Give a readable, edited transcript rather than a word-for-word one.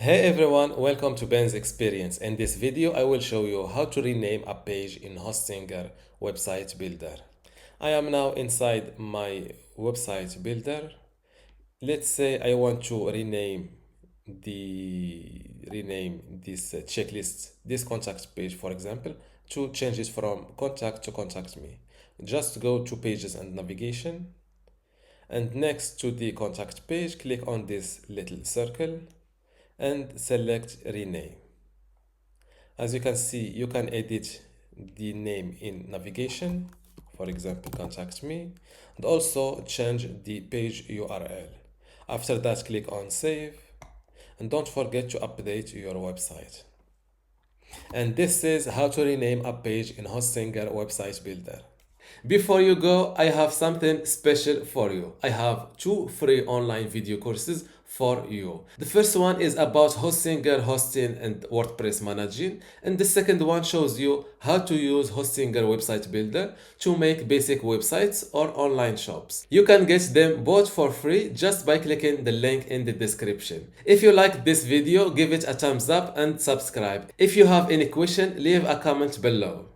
Hey everyone, welcome to Ben's Experience. In this video, I will show you how to rename a page in Hostinger Website Builder. I am now inside my website builder. Let's say I want to rename this checklist, this contact page, for example, to change it from contact to contact me. Just go to pages and navigation, and next to the contact page, click on this little circle and select rename. As you can see, you can edit the name in navigation, for example, contact me, and also change the page URL. After that, click on save, and don't forget to update your website. And this is how to rename a page in Hostinger Website Builder. Before you go, I have something special for you. I have two free online video courses for you. The first one is about Hostinger hosting and WordPress managing, and the second one shows you how to use Hostinger Website Builder to make basic websites or online shops. You can get them both for free just by clicking the link in the description. If you like this video, give it a thumbs up and subscribe. If you have any question, leave a comment below.